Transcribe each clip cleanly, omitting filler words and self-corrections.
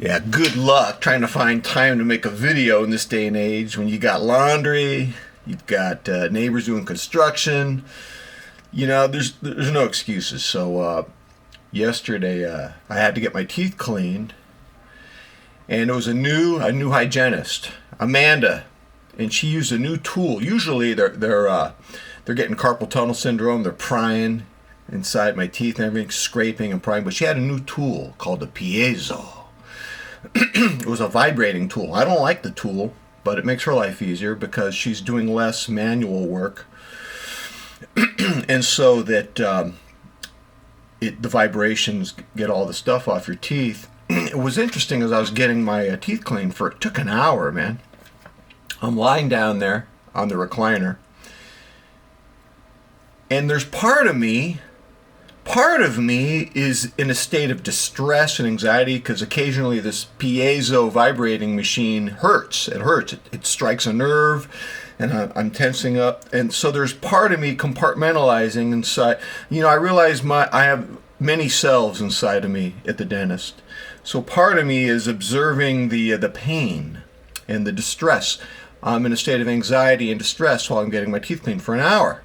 Yeah, good luck trying to find time to make a video in this day and age when you got laundry, you've got neighbors doing construction. You know, there's no excuses. So yesterday I had to get my teeth cleaned, and it was a new hygienist, Amanda, and she used a new tool. Usually they're getting carpal tunnel syndrome. They're prying inside my teeth and everything, scraping and prying. But she had a new tool called a piezo. It was a vibrating tool. I don't like the tool, but it makes her life easier because she's doing less manual work, and so that the vibrations get all the stuff off your teeth. It was interesting as I was getting my teeth cleaned. It took an hour, man. I'm lying down there on the recliner, and there's part of me is in a state of distress and anxiety because occasionally this piezo vibrating machine hurts. It hurts. It strikes a nerve, and I'm tensing up. And so there's part of me compartmentalizing inside. You know, I realize I have many selves inside of me at the dentist. So part of me is observing the pain and the distress. I'm in a state of anxiety and distress while I'm getting my teeth cleaned for an hour.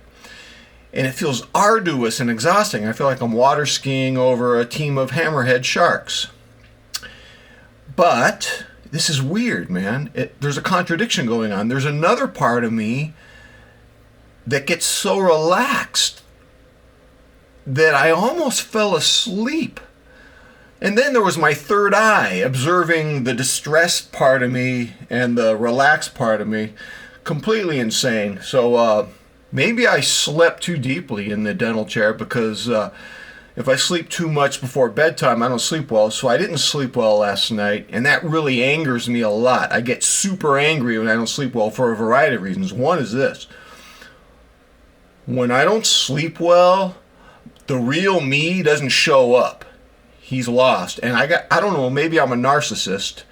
And it feels arduous and exhausting. I feel like I'm water skiing over a team of hammerhead sharks. But this is weird, man. There's a contradiction going on. There's another part of me that gets so relaxed that I almost fell asleep. And then there was my third eye, observing the distressed part of me and the relaxed part of me. Completely insane. So, maybe I slept too deeply in the dental chair because if I sleep too much before bedtime, I don't sleep well. So I didn't sleep well last night, and that really angers me a lot. I get super angry when I don't sleep well for a variety of reasons. One is this. When I don't sleep well, the real me doesn't show up. He's lost. And I don't know, maybe I'm a narcissist.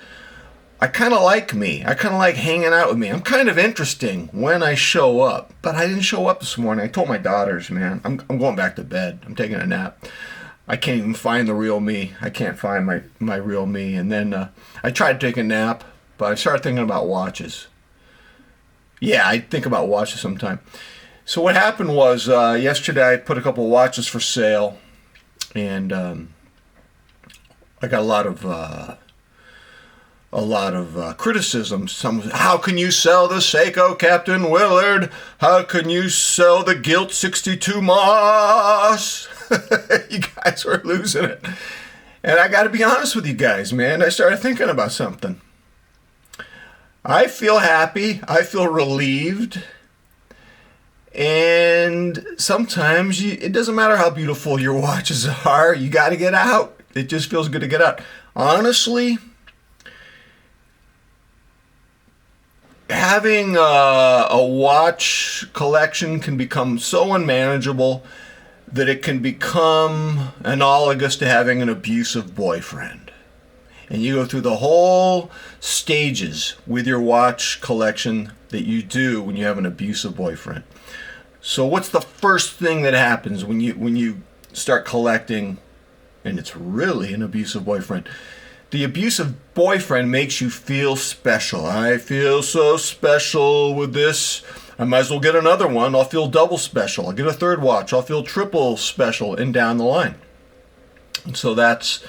I kind of like me. I kind of like hanging out with me. I'm kind of interesting when I show up. But I didn't show up this morning. I told my daughters, man, I'm going back to bed. I'm taking a nap. I can't even find the real me. I can't find my real me. And then I tried to take a nap, but I started thinking about watches. Yeah, I think about watches sometime. So what happened was yesterday I put a couple watches for sale. And I got a lot of criticism. Some, how can you sell the Seiko Captain Willard? How can you sell the Gilt 62 Moss? You guys were losing it. And I got to be honest with you guys, man. I started thinking about something. I feel happy. I feel relieved. And sometimes it doesn't matter how beautiful your watches are. You got to get out. It just feels good to get out. Honestly, having a watch collection can become so unmanageable that it can become analogous to having an abusive boyfriend. And you go through the whole stages with your watch collection that you do when you have an abusive boyfriend. So what's the first thing that happens when you start collecting and it's really an abusive boyfriend? The abusive boyfriend makes you feel special. I feel so special with this. I might as well get another one. I'll feel double special. I'll get a third watch. I'll feel triple special, and down the line. And so that's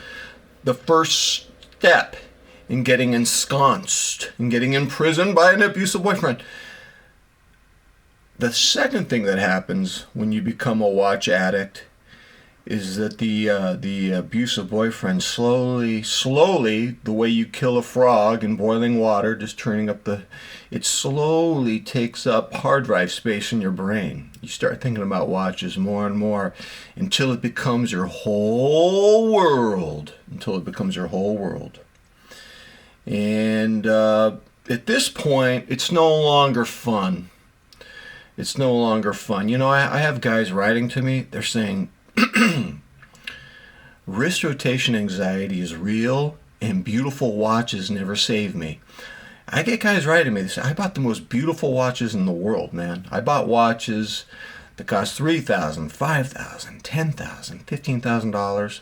the first step in getting ensconced and getting imprisoned by an abusive boyfriend. The second thing that happens when you become a watch addict is that the abusive boyfriend slowly, the way you kill a frog in boiling water, just turning up it slowly takes up hard drive space in your brain. You start thinking about watches more and more until it becomes your whole world. And at this point, it's no longer fun. You know, I have guys writing to me. They're saying, wrist rotation anxiety is real, and beautiful watches never save me. I get guys writing me. They say, I bought the most beautiful watches in the world, man. I bought watches that cost $3,000, $5,000, $10,000, $15,000.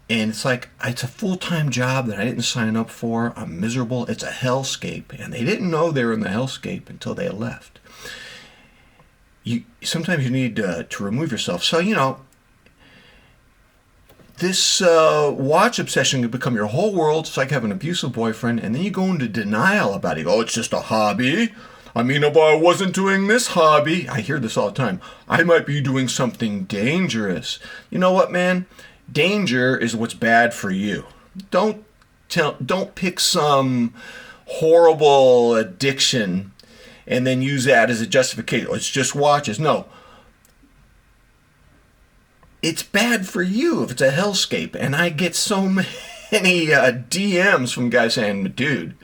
And it's like, it's a full-time job that I didn't sign up for. I'm miserable. It's a hellscape. And they didn't know they were in the hellscape until they left. Sometimes you need to remove yourself. So, this watch obsession can become your whole world. It's like having an abusive boyfriend. And then you go into denial about it. Oh, it's just a hobby. I mean, if I wasn't doing this hobby, I hear this all the time, I might be doing something dangerous. You know what, man? Danger is what's bad for you. Don't pick some horrible addiction and then use that as a justification. Oh, it's just watches. No. It's bad for you if it's a hellscape. And I get so many DMs from guys saying, dude,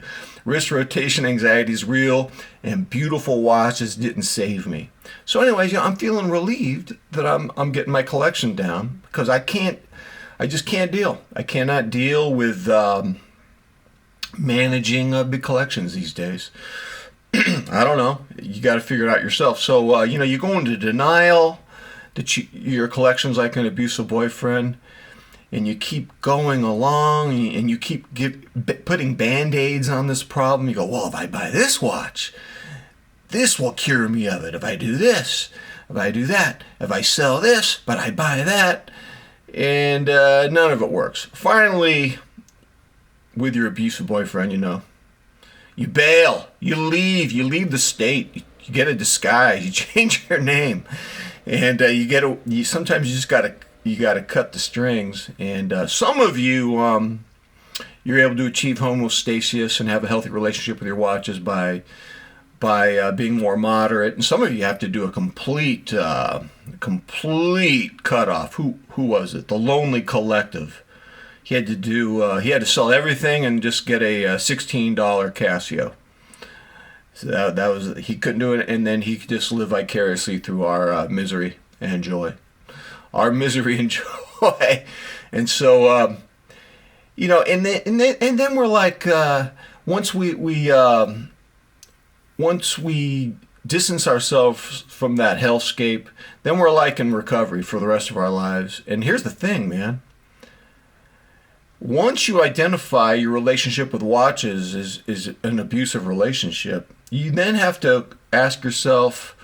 wrist rotation anxiety is real and beautiful watches didn't save me. So anyways, I'm feeling relieved that I'm getting my collection down, because I just can't deal. I cannot deal with managing big collections these days. I don't know. You got to figure it out yourself. So, you go into denial that your collection's like an abusive boyfriend, and you keep going along, and you keep putting Band-Aids on this problem. You go, well, if I buy this watch, this will cure me of it. If I do this, if I do that, if I sell this, but I buy that, and none of it works. Finally, with your abusive boyfriend, you bail, you leave the state, you get a disguise, you change your name, and sometimes you just gotta cut the strings. And some of you, you're able to achieve homeostasis and have a healthy relationship with your watches by being more moderate, and some of you have to do a complete cutoff. Who was it? The Lonely Collective. He had to sell everything and just get a $16 Casio. So that was, he couldn't do it, and then he could just live vicariously through our misery and joy. Our misery and joy. And so, and then we're like, once we distance ourselves from that hellscape, then we're like in recovery for the rest of our lives. And here's the thing, man. Once you identify your relationship with watches is an abusive relationship, you then have to ask yourself,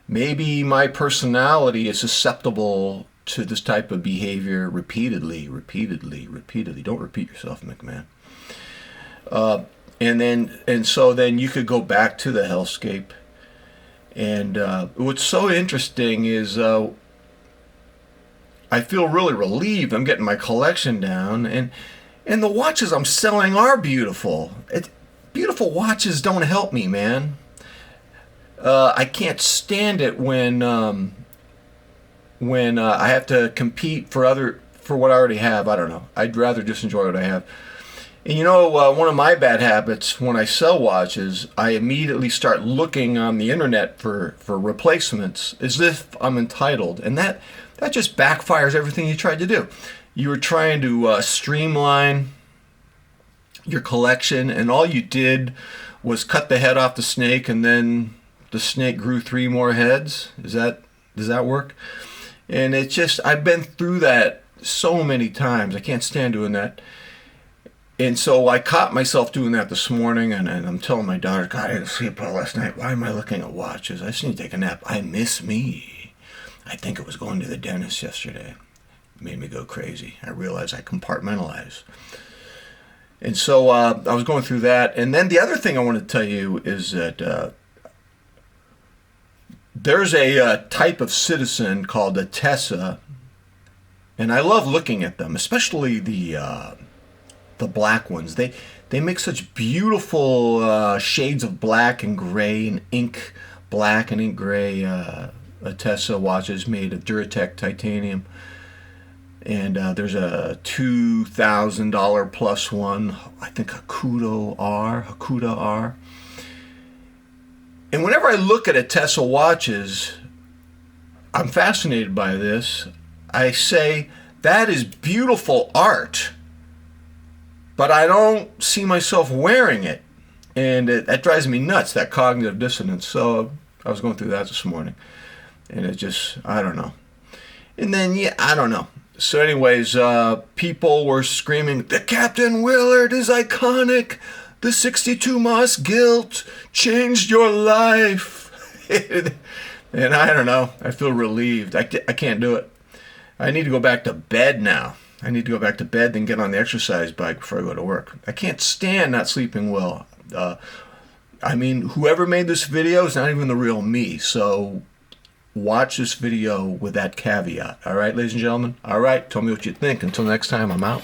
maybe my personality is susceptible to this type of behavior repeatedly. Don't repeat yourself, McMahon. And so then you could go back to the hellscape. And what's so interesting is I feel really relieved. I'm getting my collection down, and the watches I'm selling are beautiful. Beautiful watches don't help me, man. I can't stand it when I have to compete for what I already have. I don't know. I'd rather just enjoy what I have. And one of my bad habits when I sell watches, I immediately start looking on the internet for replacements as if I'm entitled. And that just backfires everything you tried to do. You were trying to streamline your collection, and all you did was cut the head off the snake, and then the snake grew 3 more heads. Does that work? And it's just, I've been through that so many times. I can't stand doing that. And so I caught myself doing that this morning, and I'm telling my daughter, God, I didn't sleep well last night. Why am I looking at watches? I just need to take a nap. I miss me. I think it was going to the dentist yesterday. It made me go crazy. I realized I compartmentalize. And so I was going through that. And then the other thing I want to tell you is that there's a type of citizen called a Tessa, and I love looking at them, especially the black ones. They make such beautiful shades of black and gray and ink black and ink gray Tessa watches made of Duratec titanium. And there's a $2,000 plus one, I think Hakuda R. And whenever I look at a Tessa watches, I'm fascinated by this. I say, that is beautiful art, but I don't see myself wearing it. And that drives me nuts, that cognitive dissonance. So I was going through that this morning. And it just, I don't know. And then, I don't know. So anyways, people were screaming, the Captain Willard is iconic. The 62 Moss Guilt changed your life. And I don't know. I feel relieved. I can't do it. I need to go back to bed now. I need to go back to bed, then get on the exercise bike before I go to work. I can't stand not sleeping well. I mean, whoever made this video is not even the real me. So watch this video with that caveat. All right, ladies and gentlemen? All right, tell me what you think. Until next time, I'm out.